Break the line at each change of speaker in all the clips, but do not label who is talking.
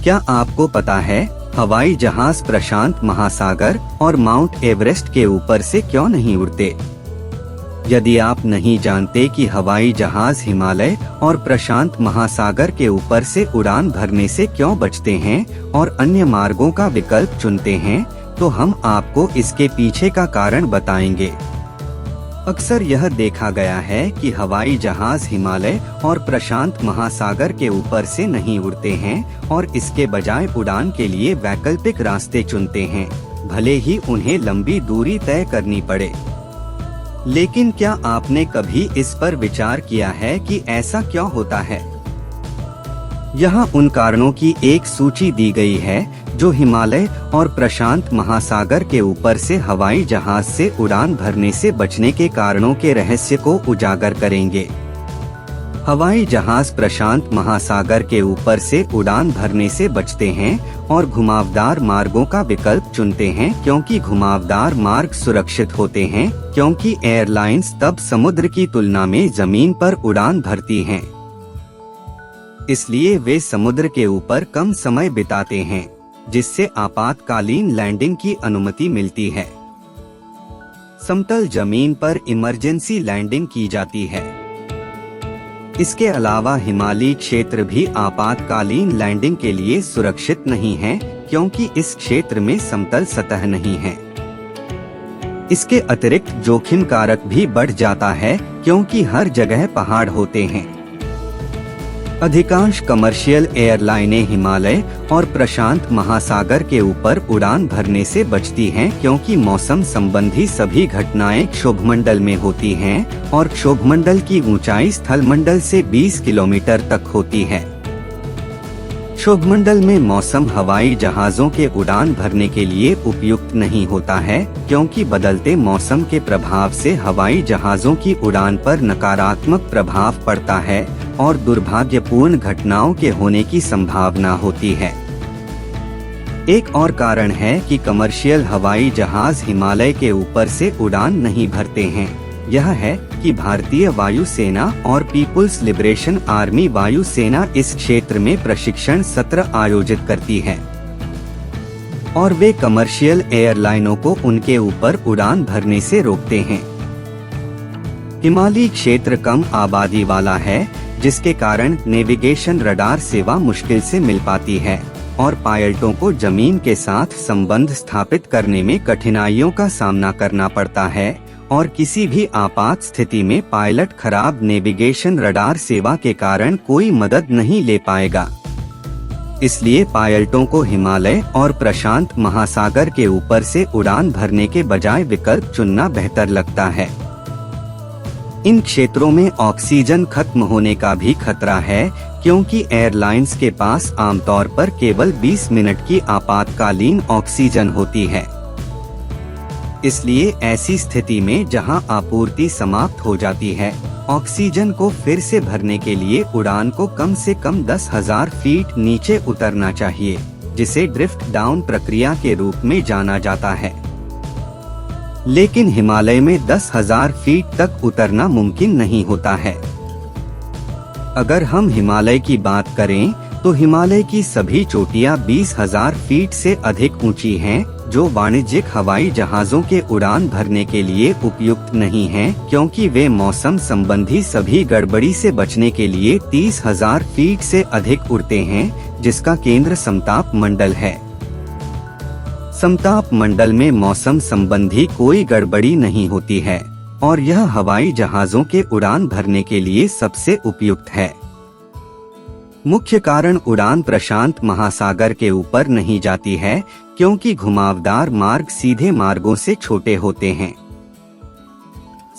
क्या आपको पता है हवाई जहाज प्रशांत महासागर और माउंट एवरेस्ट के ऊपर से क्यों नहीं उड़ते? यदि आप नहीं जानते कि हवाई जहाज हिमालय और प्रशांत महासागर के ऊपर से उड़ान भरने से क्यों बचते हैं और अन्य मार्गों का विकल्प चुनते हैं, तो हम आपको इसके पीछे का कारण बताएंगे। अक्सर यह देखा गया है कि हवाई जहाज हिमालय और प्रशांत महासागर के ऊपर से नहीं उड़ते हैं और इसके बजाय उड़ान के लिए वैकल्पिक रास्ते चुनते हैं, भले ही उन्हें लंबी दूरी तय करनी पड़े। लेकिन क्या आपने कभी इस पर विचार किया है कि ऐसा क्यों होता है? यहाँ उन कारणों की एक सूची दी गई है जो हिमालय और प्रशांत महासागर के ऊपर से हवाई जहाज से उड़ान भरने से बचने के कारणों के रहस्य को उजागर करेंगे। हवाई जहाज प्रशांत महासागर के ऊपर से उड़ान भरने से बचते हैं और घुमावदार मार्गों का विकल्प चुनते हैं, क्योंकि घुमावदार मार्ग सुरक्षित होते हैं, क्योंकि एयरलाइंस तब समुद्र की तुलना में जमीन पर उड़ान भरती हैं। इसलिए वे समुद्र के ऊपर कम समय बिताते हैं, जिससे आपातकालीन लैंडिंग की अनुमति मिलती है। समतल जमीन पर इमरजेंसी लैंडिंग की जाती है। इसके अलावा हिमालयी क्षेत्र भी आपातकालीन लैंडिंग के लिए सुरक्षित नहीं है, क्योंकि इस क्षेत्र में समतल सतह नहीं है। इसके अतिरिक्त जोखिम कारक भी बढ़ जाता है, क्योंकि हर जगह पहाड़ होते हैं। अधिकांश कमर्शियल एयरलाइनें हिमालय और प्रशांत महासागर के ऊपर उड़ान भरने से बचती हैं, क्योंकि मौसम संबंधी सभी घटनाएं क्षोभमंडल में होती हैं और क्षोभमंडल की ऊंचाई स्थलमंडल से 20 किलोमीटर तक होती है। क्षोभमंडल में मौसम हवाई जहाजों के उड़ान भरने के लिए उपयुक्त नहीं होता है, क्योंकि बदलते मौसम के प्रभाव से हवाई जहाजों की उड़ान पर नकारात्मक प्रभाव पड़ता है और दुर्भाग्यपूर्ण घटनाओं के होने की संभावना होती है। एक और कारण है कि कमर्शियल हवाई जहाज हिमालय के ऊपर से उड़ान नहीं भरते हैं। यह है कि भारतीय वायुसेना और पीपुल्स लिबरेशन आर्मी वायुसेना इस क्षेत्र में प्रशिक्षण सत्र आयोजित करती है और वे कमर्शियल एयरलाइनों को उनके ऊपर उड़ान भरने से रोकते हैं। हिमालयी क्षेत्र कम आबादी वाला है, जिसके कारण नेविगेशन रडार सेवा मुश्किल से मिल पाती है और पायलटों को जमीन के साथ संबंध स्थापित करने में कठिनाइयों का सामना करना पड़ता है और किसी भी आपात स्थिति में पायलट खराब नेविगेशन रडार सेवा के कारण कोई मदद नहीं ले पाएगा। इसलिए पायलटों को हिमालय और प्रशांत महासागर के ऊपर से उड़ान भरने के बजाय विकल्प चुनना बेहतर लगता है। इन क्षेत्रों में ऑक्सीजन खत्म होने का भी खतरा है, क्योंकि एयरलाइंस के पास आमतौर पर केवल 20 मिनट की आपातकालीन ऑक्सीजन होती है। इसलिए ऐसी स्थिति में जहां आपूर्ति समाप्त हो जाती है, ऑक्सीजन को फिर से भरने के लिए उड़ान को कम से कम 10,000 फीट नीचे उतरना चाहिए, जिसे ड्रिफ्ट डाउन प्रक्रिया के रूप में जाना जाता है। लेकिन हिमालय में 10,000 फीट तक उतरना मुमकिन नहीं होता है। अगर हम हिमालय की बात करें तो हिमालय की सभी चोटियां 20,000 फीट से अधिक ऊंची हैं, जो वाणिज्यिक हवाई जहाजों के उड़ान भरने के लिए उपयुक्त नहीं हैं, क्योंकि वे मौसम संबंधी सभी गड़बड़ी से बचने के लिए 30,000 फीट से अधिक उड़ते हैं, जिसका केंद्र समताप मंडल है। समताप मंडल में मौसम संबंधी कोई गड़बड़ी नहीं होती है और यह हवाई जहाजों के उड़ान भरने के लिए सबसे उपयुक्त है। मुख्य कारण उड़ान प्रशांत महासागर के ऊपर नहीं जाती है, क्योंकि घुमावदार मार्ग सीधे मार्गों से छोटे होते हैं।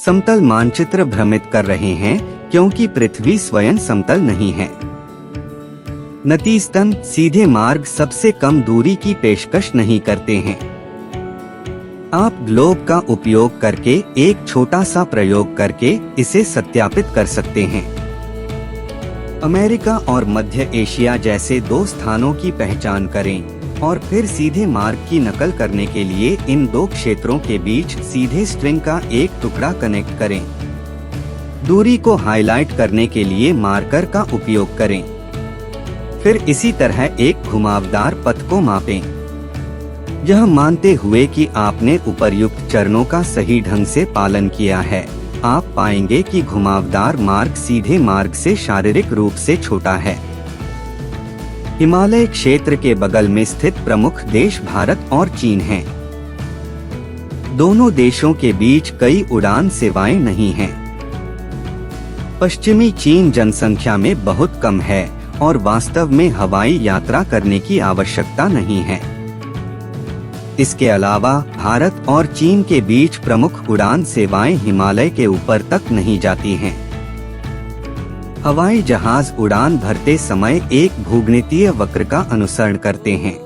समतल मानचित्र भ्रमित कर रहे हैं, क्योंकि पृथ्वी स्वयं समतल नहीं है। नतीजतन सीधे मार्ग सबसे कम दूरी की पेशकश नहीं करते हैं। आप ग्लोब का उपयोग करके एक छोटा सा प्रयोग करके इसे सत्यापित कर सकते हैं। अमेरिका और मध्य एशिया जैसे दो स्थानों की पहचान करें और फिर सीधे मार्ग की नकल करने के लिए इन दो क्षेत्रों के बीच सीधे स्ट्रिंग का एक टुकड़ा कनेक्ट करें। दूरी को हाईलाइट करने के लिए मार्कर का उपयोग करें। फिर इसी तरह एक घुमावदार पथ को मापें। यह मानते हुए कि आपने उपर्युक्त चरणों का सही ढंग से पालन किया है, आप पाएंगे कि घुमावदार मार्ग सीधे मार्ग से शारीरिक रूप से छोटा है। हिमालय क्षेत्र के बगल में स्थित प्रमुख देश भारत और चीन हैं। दोनों देशों के बीच कई उड़ान सेवाएं नहीं हैं। पश्चिमी चीन जनसंख्या में बहुत कम है और वास्तव में हवाई यात्रा करने की आवश्यकता नहीं है। इसके अलावा भारत और चीन के बीच प्रमुख उड़ान सेवाएं हिमालय के ऊपर तक नहीं जाती हैं। हवाई जहाज उड़ान भरते समय एक भूगणितीय वक्र का अनुसरण करते हैं।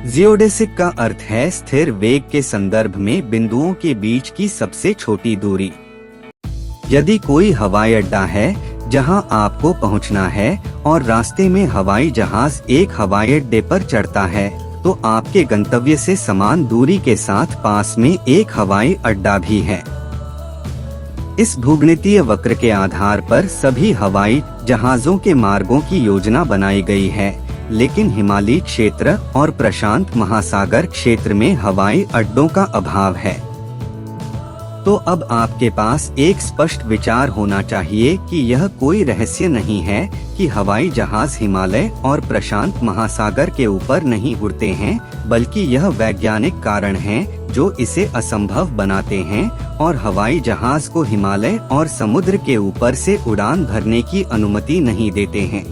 जियोडेसिक का अर्थ है स्थिर वेग के संदर्भ में बिंदुओं के बीच की सबसे छोटी दूरी। यदि कोई हवाई अड्डा है जहां आपको पहुंचना है और रास्ते में हवाई जहाज एक हवाई अड्डे पर चढ़ता है, तो आपके गंतव्य से समान दूरी के साथ पास में एक हवाई अड्डा भी है। इस भूगणितीय वक्र के आधार पर सभी हवाई जहाजों के मार्गों की योजना बनाई गई है, लेकिन हिमालयी क्षेत्र और प्रशांत महासागर क्षेत्र में हवाई अड्डों का अभाव है। तो अब आपके पास एक स्पष्ट विचार होना चाहिए कि यह कोई रहस्य नहीं है कि हवाई जहाज हिमालय और प्रशांत महासागर के ऊपर नहीं उड़ते हैं, बल्कि यह वैज्ञानिक कारण हैं जो इसे असंभव बनाते हैं और हवाई जहाज को हिमालय और समुद्र के ऊपर से उड़ान भरने की अनुमति नहीं देते हैं।